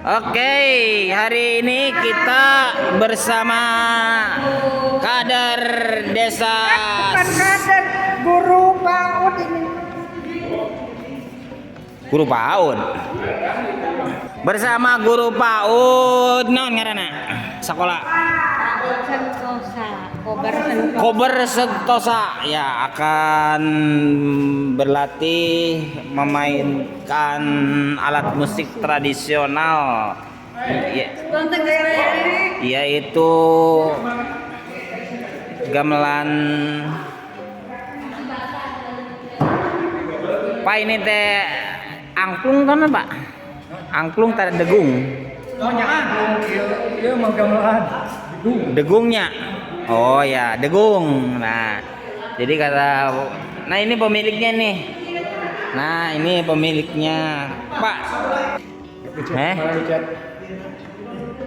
Oke, hari ini kita bersama kader desa. Bukan kader, guru PAUD ini. Guru PAUD. Bersama guru PAUD non ngaranna sekolah Kober Sentosa ya akan berlatih memainkan alat musik tradisional yaitu gamelan. Pak ini teh angklung kan Pak? Angklung tadi degung. Oh nyaan, dia mau gamelan. Degungnya. Oh ya, degung. Nah, jadi nah ini pemiliknya nih. Nah, ini pemiliknya, Pak.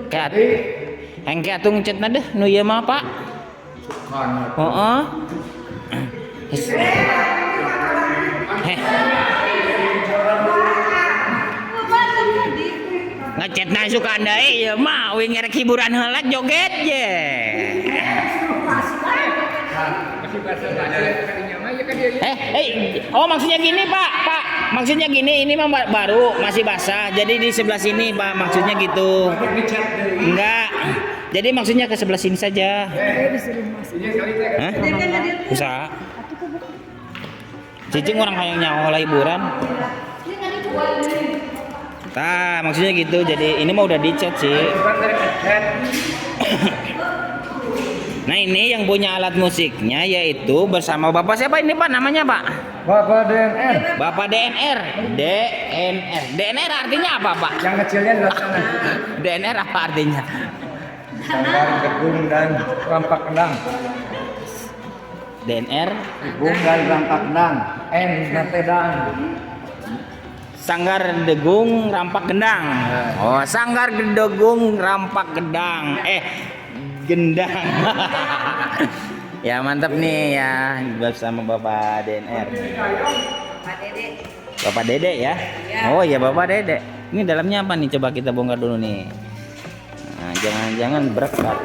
Kayak engke atuh ngecetna deh nu ieu mah, Pak. Heeh. Ngecetna suka andai ya mah we ngerek hiburan heula joget je. Oh maksudnya gini Pak. Maksudnya gini, ini mah baru masih basah. Jadi di sebelah sini Pak, maksudnya gitu. Enggak. Jadi maksudnya ke sebelah sini saja. Hah? Usaha. Cicing orang hayang nyawa hiburan. Nah, maksudnya gitu. Jadi ini mah udah dicat sih. Nah, ini yang punya alat musiknya yaitu bersama Bapak siapa ini Pak namanya Pak? Bapak DNR. Bapak DNR. DNR artinya apa Pak? Yang kecilnya di sana. DNR apa artinya? Sanggar Degung dan Rampak Kendang. DNR Degung dan Rampak Kendang. N Natedang. Sanggar Degung Rampak Gendang. Oh, Sanggar Degung Rampak Gendang. Gendang. Ya mantap nih ya bersama Bapak DNR. Bapak Dede ya. Oh iya Bapak Dede. Ini dalamnya apa nih? Coba kita bongkar dulu nih. Nah, jangan berat nih.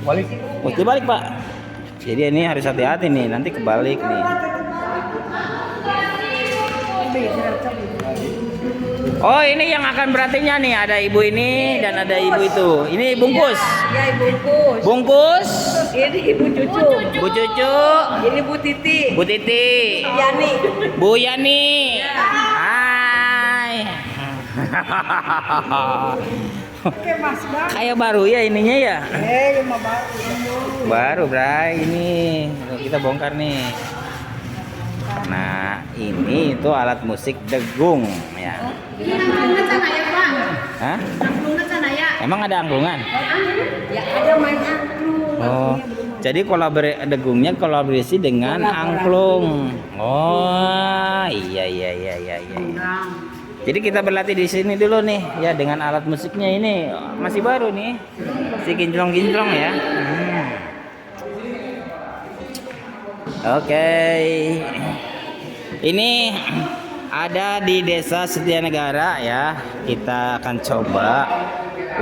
Balik. Mesti balik Pak. Jadi ini harus hati-hati nih. Nanti kebalik nih. Oh ini yang akan berartinya nih ada ibu ini dan ada ibu itu. Ini bungkus. Ya bungkus. Bungkus. Ini ibu cucu. Bu Cucu. Ini Bu Titi. Bu Titi. Yani. Bu Yani. Hai. Oke Mas Bang. Kayak baru ya ininya ya. Lima baru. Baru Bray ini kita bongkar nih. Nah ini itu alat musik degung ya. Hah? Emang ada angklungan? Ya ada main angklung. Oh, jadi degungnya kolaborasi dengan angklung. Oh, iya. Jadi kita berlatih di sini dulu nih, ya dengan alat musiknya ini masih baru nih, si kinclong-kinclong ya. Oke. Ini ada di Desa Setianegara ya. Kita akan coba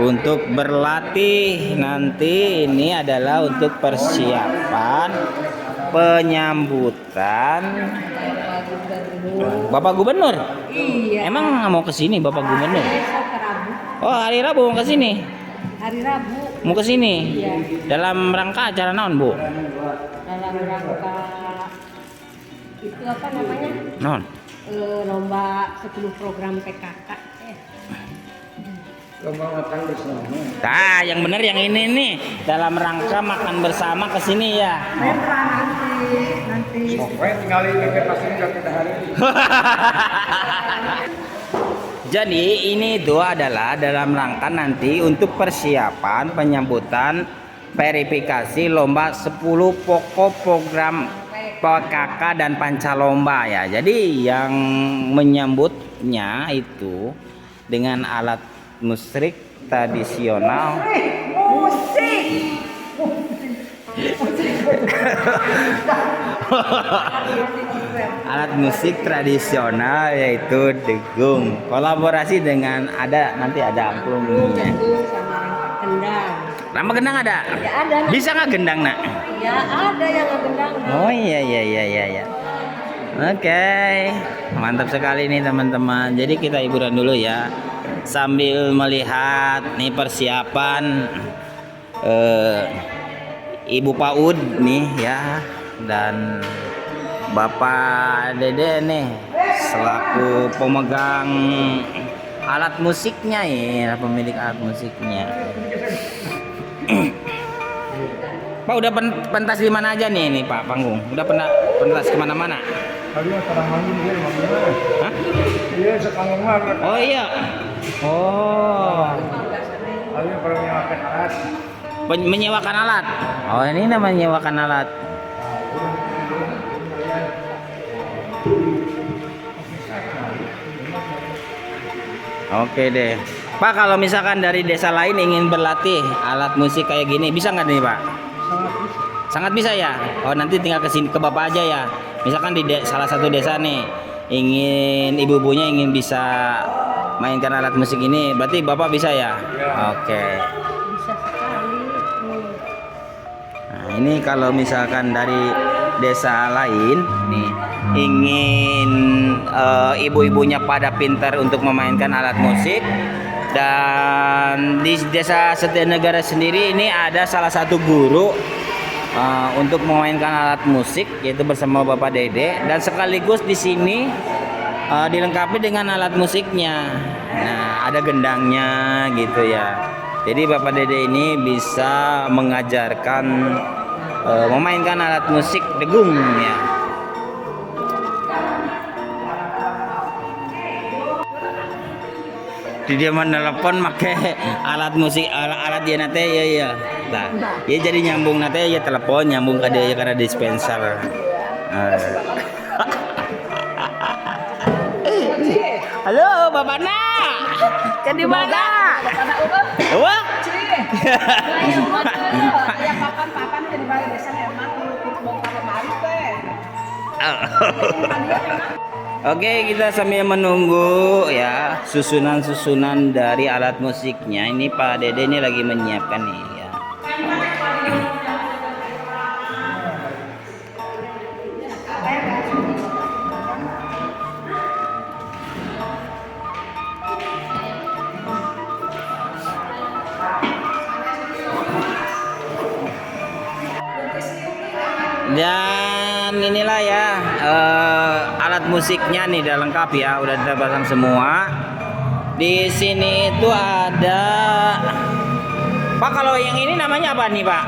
untuk berlatih nanti. Ini adalah untuk persiapan penyambutan Bapak Gubernur. Iya. Emang mau ke sini Bapak Gubernur? Rabu. Oh, hari Rabu mau ke sini. Hari Rabu. Mau ke sini. Iya. Dalam rangka acara naon, Bu? Dalam rangka itu apa namanya? Non. Lomba 10 program PKK. Lomba makan bersama. Nah, yang benar yang ini nih. Dalam rangka makan bersama ke sini ya. Nanti. Oke, tinggal ini pasti enggak kita hari. Jadi ini itu adalah dalam rangka nanti untuk persiapan penyambutan verifikasi lomba 10 pokok program PKK dan Pancalomba ya. Jadi yang menyambutnya itu dengan alat musik tradisional. Musik. Alat musik tradisional yaitu degung. Kolaborasi dengan nanti ada angklungnya. Degung sama rampak gendang. Nama gendang ada? Ya ada. Bisa nggak gendang nak? Ya ada yang gendang. Oh iya iya iya iya. Iya. Oke, mantap sekali nih teman-teman. Jadi kita hiburan dulu ya, sambil melihat nih persiapan Ibu PAUD nih ya, dan Bapak Dede nih selaku pemegang alat musiknya ya, pemilik alat musiknya. Pak udah pentas di mana aja nih Pak panggung? Udah pernah pentas kemana-mana? Kalian sekarang manggung dia manggung. Hah? Iya sekarang manggung. Oh iya. Oh. Kalian pernah menyewakan alat. Menyewakan alat. Oh ini namanya menyewakan alat. Oke deh. Pak kalau misalkan dari desa lain ingin berlatih alat musik kayak gini bisa nggak nih Pak? Sangat bisa ya. Oh nanti tinggal kesini ke Bapak aja ya. Misalkan di salah satu desa nih ingin ibu-ibunya ingin bisa mainkan alat musik ini, berarti Bapak bisa ya? Oke. Bisa sekali. Nah, ini kalau misalkan dari desa lain nih ingin ibu-ibunya pada pintar untuk memainkan alat musik, dan di desa Setianegara sendiri ini ada salah satu guru untuk memainkan alat musik yaitu bersama Bapak Dede, dan sekaligus di sini dilengkapi dengan alat musiknya. Nah, ada gendangnya gitu ya. Jadi Bapak Dede ini bisa mengajarkan memainkan alat musik degung ya. Dia menelepon pakai alat musik alat dia nate ya. Nah, ya jadi nyambung nate ya telepon nyambung ke dia karena dispenser. Halo Bapak Nak, kan di mana? Wah. Oke, kita sambil menunggu ya susunan-susunan dari alat musiknya. Ini Pak Dede ini lagi menyiapkan nih ya. Dan inilah ya alat musiknya nih udah lengkap ya, udah terpasang semua. Di sini itu ada Pak, kalau yang ini namanya apa nih Pak?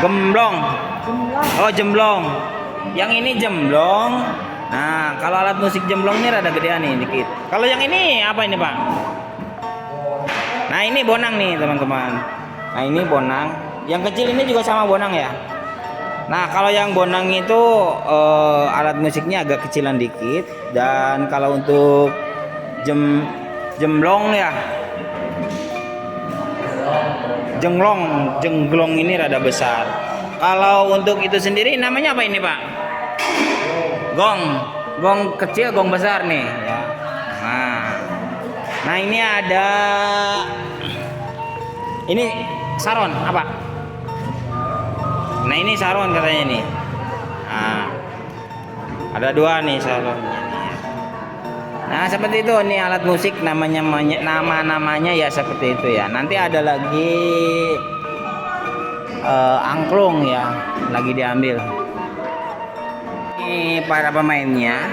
Gemblong. Oh jemblong. Yang ini jemblong. Nah kalau alat musik jemblong ini rada gedean nih dikit. Kalau yang ini apa ini Pak? Nah ini bonang nih teman-teman. Nah ini bonang. Yang kecil ini juga sama bonang ya. Nah kalau yang bonang itu alat musiknya agak kecilan dikit, dan kalau untuk jemblong ya, jenglong ini rada besar. Kalau untuk itu sendiri namanya apa ini Pak? Gong kecil, gong besar nih ya. Nah ini ada ini saron apa? Nah ini saron katanya nih. Nah, ada dua nih saronnya nih. Nah seperti itu nih alat musik nama-namanya ya seperti itu ya. Nanti ada lagi angklung ya, lagi diambil. Ini para pemainnya.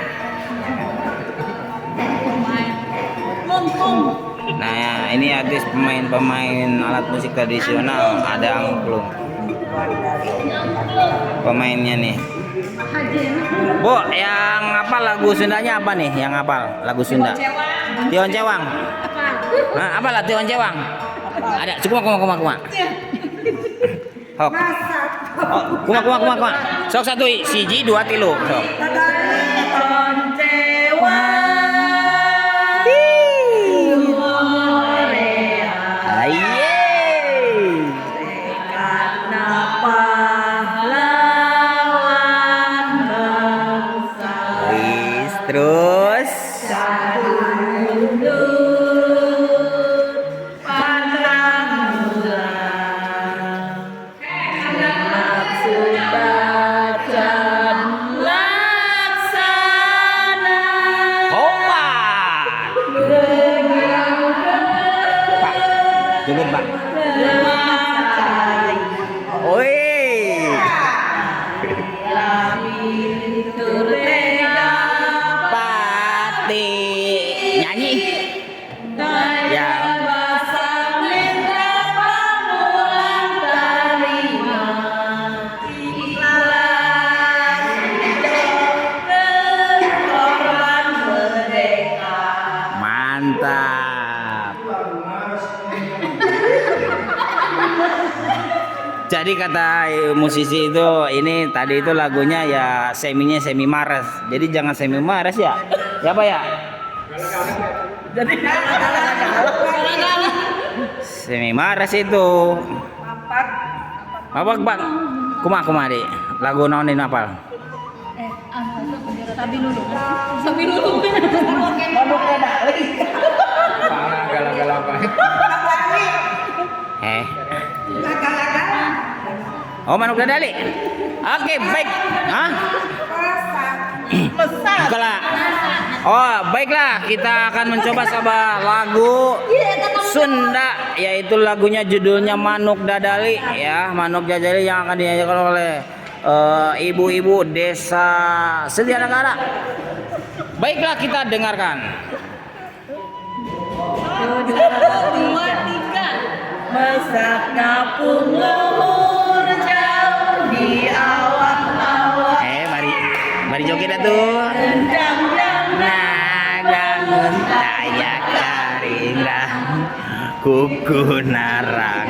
Nah ini artis pemain alat musik tradisional, ada angklung. Pemainnya nih. Bu, yang apa lagu Sundanya apa nih? Yang hafal lagu Sunda? Tion Cewang. Nah, apa lah Tion Cewang? Ada. Kuma. Hok. Oh, kuma. Sok satu siji dua tilu. Sok. Tion Cewang. Tadi kata musisi itu ini tadi itu lagunya ya seminya semi maras. Jadi jangan semi maras ya. Ya apa ya? Jadi Semi maras itu. Apa Bang? Kuma deh. Lagu naon ini apal? sabi lulu. Sabi lulu. Mana galang-galang baik. Oh, manuk dadali. Oke, baik. Hah? Bukalah. Oh, baiklah, kita akan mencoba sama lagu Sunda, yaitu lagunya judulnya Manuk Dadali ya, Manuk Dadali yang akan dinyanyikan oleh ibu-ibu desa Sedianegara. Baiklah, kita dengarkan. 1, 2, 3. Masak kapung luhur jauh di awak-awak. Mari joget atuh. Rendang Nagangun tayak karingrah kuku narang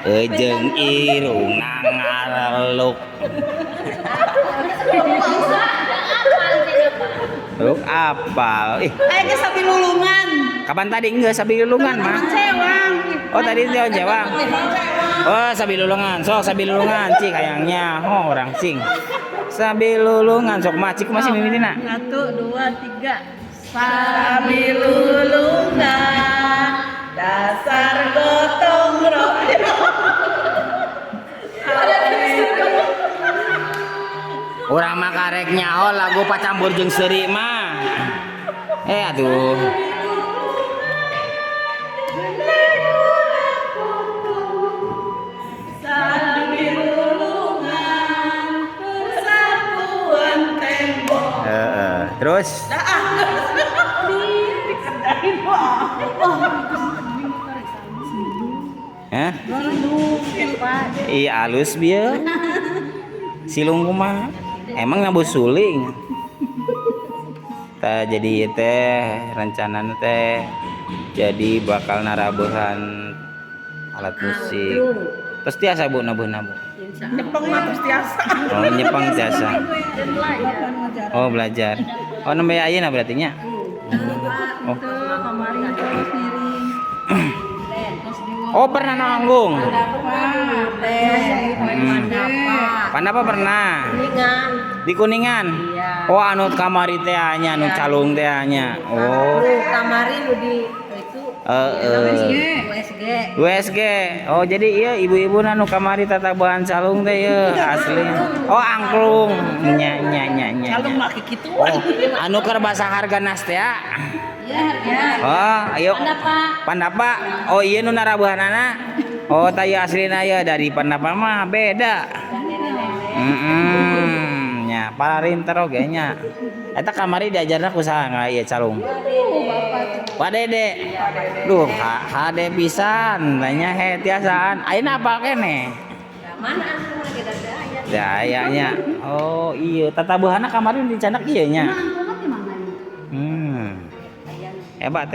ejeng irung ngareluk Luk apal. ke sabi lulungan. Kapan tadi enggak sabi lulungan mah? Cewang. Oh tadi dia Jawa. Oh sabi lulungan. Sok sabi lulungan cik kayangnya. Oh orang sing. Sabi lulungan sok macik masih mimitina. 1, 2, 3. Sabi lulungan dasar gotong royong. Orang mah karek nyaho lagu pacampur jeung seuri mah. Aduh. Sabi lulungan persatuan tembok. Terus Hah? Iya alus bieu. Silung kumaha? Emang nabu suling. Tah jadi ieu teh rencanana teh jadi bakal narabuhan alat musik. Terus tiasa Bu nabuh-nabuh. Nyepeng mah terus tiasa. Oh nyepang tiasa. Oh belajar. Oh nembe ayeuna berarti nya. Oh. Oh pernah nanggung. Pandapa pernah? Di Kuningan. Iya. Oh anu kamari teh nya anu calung teh nya. Oh. Kamari nu di itu USG. USG. Oh jadi iya ibu-ibu anu kamari tatabuhan calung teh ieu asli. Oh angklung. Nya. Calung mah kitu. Oh anu keur basa harganas teh ya. Ya. Oh, ayo. Pandapa. Oh, iya nu narabuhanana. Oh, taya aslina ya dari Pandapa mah beda. Nya, pararinter oge nya. Eta kamari diajarna ku saha ieu calung? Pak Dede. Duh, hade pisan, tanya he tiasaan. Ayeuna apa keneh? Mana anu lagi Dayanya. Oh, iya, tatabuhanna kamari dicanak ieu nya. Hebat.